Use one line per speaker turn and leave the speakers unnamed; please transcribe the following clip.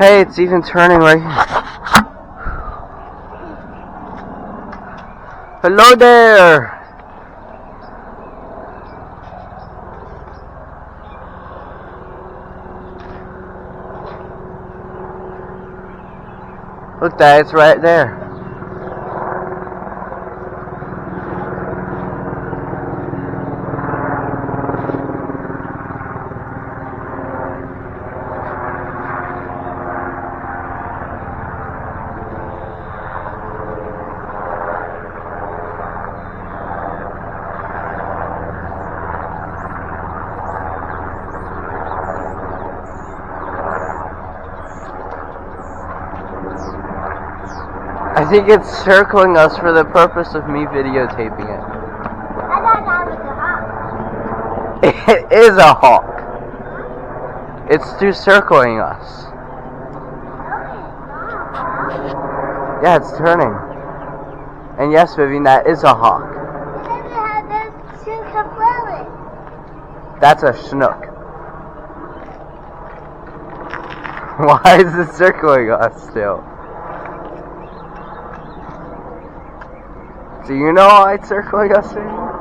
Hey, it's even turning right here. Hello there! Look, Dad, it's right there. I think it's circling us for the purpose of me videotaping it.
I thought that was a hawk.
It is a hawk. It's still circling us. Yeah, it's turning. And yes, Vivian, that is a hawk. That's a snook. Why is it circling us still? Do you know why it's circling us anymore?